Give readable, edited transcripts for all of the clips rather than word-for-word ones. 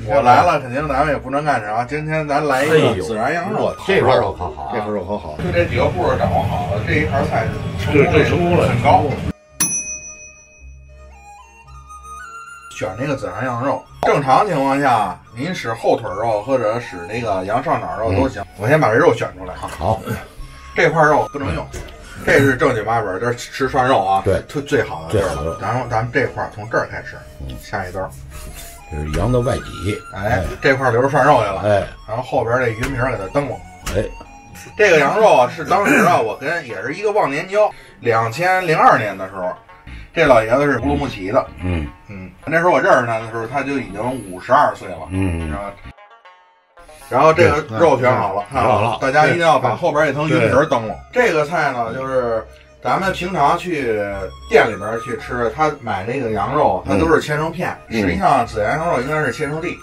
我来了，肯定咱们也不能干啥。今天咱来一个孜然羊肉，这块肉可好，这块肉可好，就这几个步骤掌握好了，这一盘菜就成功了，很高。选那个孜然羊肉，正常情况下，您使后腿肉或者使那个羊上脑肉都行。我先把这肉选出来啊。好，这块肉不能用。这是正经八本，这是吃涮肉啊，对，最好的，最好的。然后咱们这块从这儿开始，下一刀，这是羊的外脊，哎，这块留着涮肉去了，哎，然后后边这鱼名给它蹬了，哎，这个羊肉啊是当时啊，我跟也是一个忘年交，2002年的时候，这老爷子是乌鲁木齐的，那时候我认识他的时候，他就已经52岁了，然后这个肉选好了，看好了，大家一定要把后边这层鱼皮蹬了。这个菜呢，就是咱们平常去店里边去吃，他买那个羊肉，它都是切成片。实际上，孜然羊肉应该是切成粒。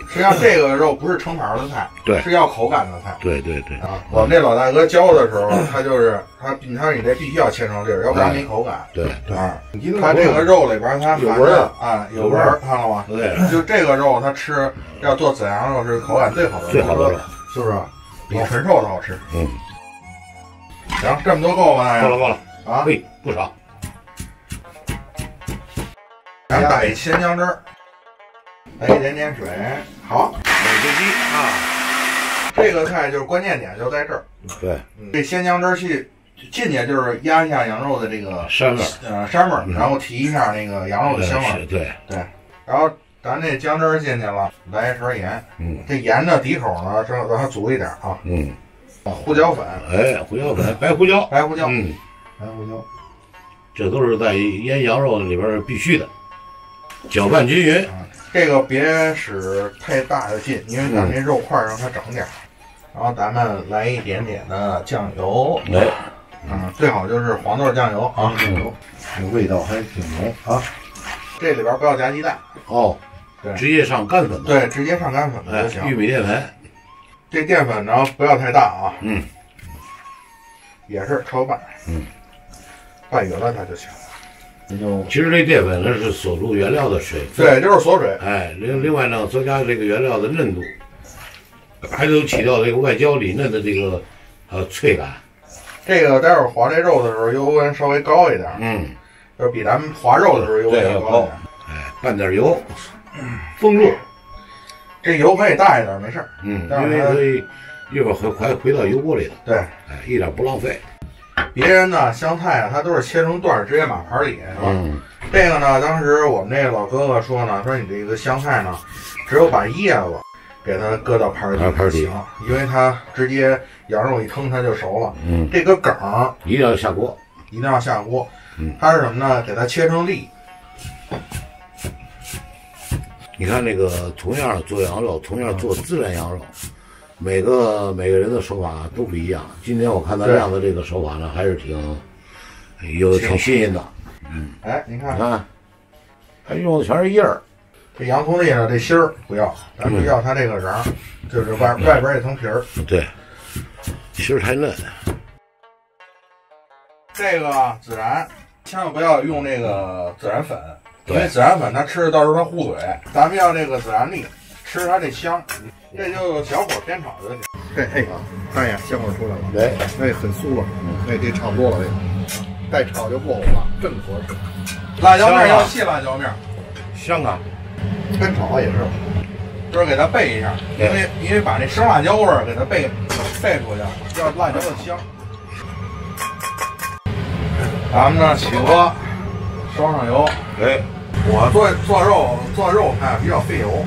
实际上，这个肉不是成盘的菜，对，是要口感的菜。对啊，我们这老大哥教的时候，他就是你这必须要切成粒儿，要不然没口感。对啊，它这个肉里边它含的啊有纹儿，看了吗？对，就这个肉它吃要做孜然羊肉是口感最好的，最好的了，是不是？比纯瘦的好吃。行，这么多够吗？够了啊，嘿，不少。咱打一鲜姜汁儿，来一点点水，好，美汁鸡啊。这个菜就是关键点就在这儿。对，这鲜姜汁儿进去就是压一下羊肉的这个膻味，膻味，然后提一下那个羊肉的香味。对，然后咱这姜汁儿进去了，来一勺盐。这盐的底口呢，让它足一点啊。胡椒粉，哎，胡椒粉，白胡椒，白胡椒，这都是在腌羊肉里边必须的。搅拌均匀，这个别使太大的劲，因为咱这肉块让它整点。然后咱们来一点点的酱油，最好就是黄豆酱油啊，这味道还挺浓啊。这里边不要加鸡蛋哦，对，直接上干粉的，对，直接上干粉的就行。玉米淀粉，这淀粉呢不要太大啊，也是焯拌，拌匀了它就行了。其实这淀粉呢是锁住原料的水分，对，就是锁水。哎，另外呢，增加这个原料的嫩度，还能起到这个外焦里嫩的这个脆感。这个待会儿划这肉的时候，油温稍微高一点，就是比咱们划肉的时候油温要高一点。哎，拌点油，封住。这油可以大一点，没事儿。因为可以一会儿回到油锅里头。对，哎，一点不浪费。别人呢，香菜啊，它都是切成段儿，直接码盘里，是吧？这个呢，当时我们这个老哥哥说呢，说你这个香菜呢，只有把叶子给它搁到盘里行，因为它直接羊肉一腾它就熟了。这个梗儿一定要下锅，它是什么呢？给它切成粒。你看那个同样做羊肉，同样做孜然羊肉。每个人的手法都不一样。今天我看他亮的这个手法呢，还是挺新鲜的。哎，你看，他用的全是叶儿。这洋葱粒呢，这芯儿不要，咱们要它这个瓤，就是外边这层皮儿。对，芯儿太嫩。这个孜然，千万不要用这个孜然粉，因为孜然粉它吃到时候它糊嘴。咱们要这个孜然粒，吃它这香。这就小火煸炒就行。看一眼香味出来了，很酥了，这差不多了，再炒就过火了，正合适。辣椒面要细辣椒面，香啊！煸炒也是，就是给它备一下，因为把那生辣椒味儿给它备出去，要辣椒的香。咱们呢起锅，烧上油。我做肉菜比较费油。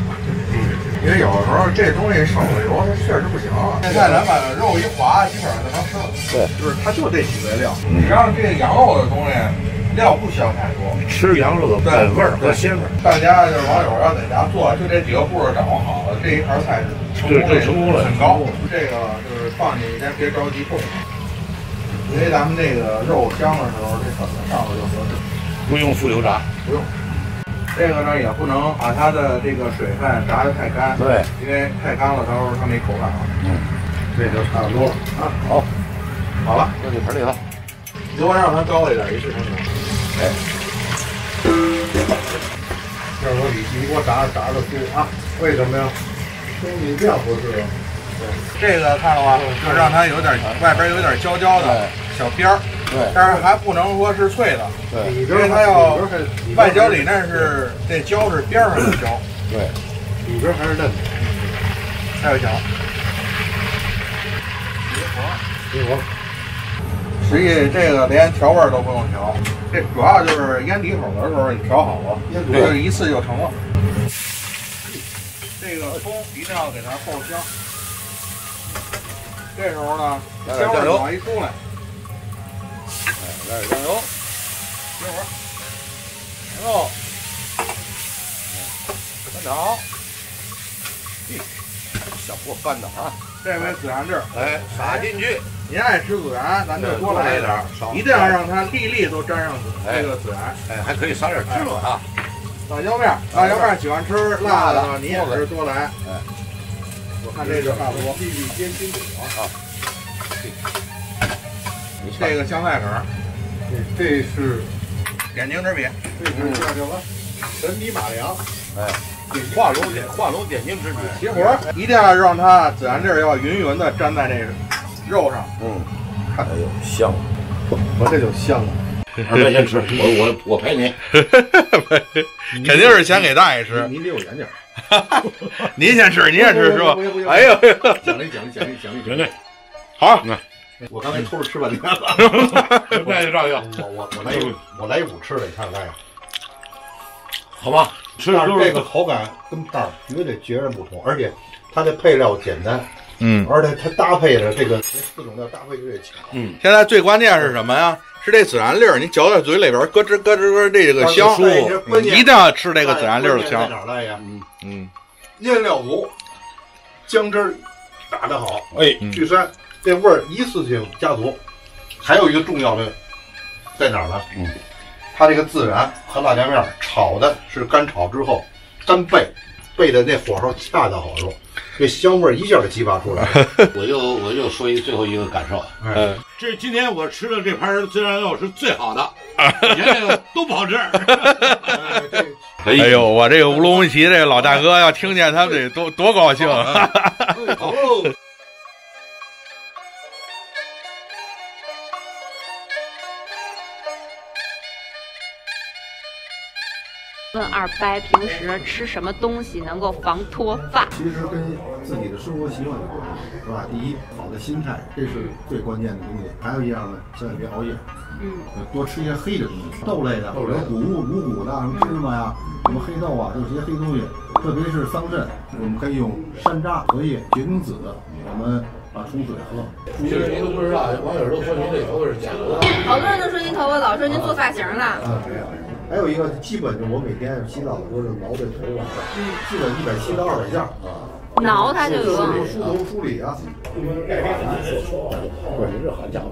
因为有的时候这东西少了油，它确实不行。现在咱把肉一划，基本上就能吃了。对，就是它就这几味料。实际上这个羊肉的东西料不需要太多，吃羊肉的本味儿和鲜味。大家就是网友要在家做，就这几个步骤掌握好了，这一盘菜成功率很高。这个就是放进去先别着急动，因为咱们这个肉香的时候，这粉子上了就合适。不用复油炸，不用。这个呢也不能把它的这个水分炸得太干，对，因为太干了，到时候它没口感了。这就差不多了啊。好了，搁这盆里头，油温让它高一点，1:4。这儿我你给我炸个酥啊？为什么呀？东西这样合适。这个看了吗？就让它有点外边有点焦焦的小边儿，对，但是还不能说是脆的，对，因为它要外焦里嫩是这焦是边上的焦，对，里边还是嫩的。还有一条冰火，实际这个连调味都不用调，这主要就是腌底口的时候你调好了，就一次就成了。这个葱一定要给它爆香。这时候呢，香味往一出来，来点酱油，一会儿，然后翻炒，小火翻的啊！这回孜然粒儿，哎，撒进去。您爱吃孜然，咱就多来一点，一定要让它粒粒都沾上这个孜然。哎，还可以撒点芝麻啊。辣椒面，辣椒面喜欢吃辣的，你也是多来。哎，我看这就差不多。粒粒皆辛苦啊！这个香菜梗，这是点睛之笔。这是叫什么？神笔马良。哎，画龙点睛之笔。起火，一定要让它孜然粒儿要匀匀的粘在这个肉上。嗯，哎呦香！我这就香了。二位先吃，我陪你。肯定是先给大爷吃。您离我远点。您先吃，您先吃是吧？哎呦，奖励。好，我刚才偷着吃半天了。那就照样。我来一五吃了，你看看。好吧，但是这个口感跟这儿绝对截然不同，而且它的配料简单，而且它搭配的这个4种料搭配越巧。现在最关键是什么呀？是这孜然粒儿，你嚼在嘴里边，咯吱咯吱咯，这个香，一定要吃这个孜然粒儿的香。在哪儿来呀？腌料足，姜汁儿打得好，哎，去膻，这味儿一次性加足。还有一个重要的在哪儿呢？它这个孜然和辣椒面炒的是干炒之后干焙的那火候恰到好处，这香味一下就激发出来了。我就说最后一个感受，这今天我吃的这盘孜然肉是最好的，原来都不好吃。哎呦，我这个乌鲁木齐这个老大哥要听见他们得多高兴。问二伯平时吃什么东西能够防脱发？其实跟自己的生活习惯有关系，是吧？第一，好的心态，这是最关键的东西。还有一样呢，千万别熬夜，多吃一些黑的东西，豆类的，或者五谷的，什么芝麻呀，什么黑豆啊，都是些黑东西。特别是桑葚，我们可以用山楂、荷叶、决明子，我们把冲水喝。其实您都不知道，网友都说您这头发是假的。好多人都说您头发老，说您做发型了。没有。还有一个基本就我每天洗澡的时候就挠这头发，基本170到200下挠它就有用。梳头梳理啊。不是您这好家伙，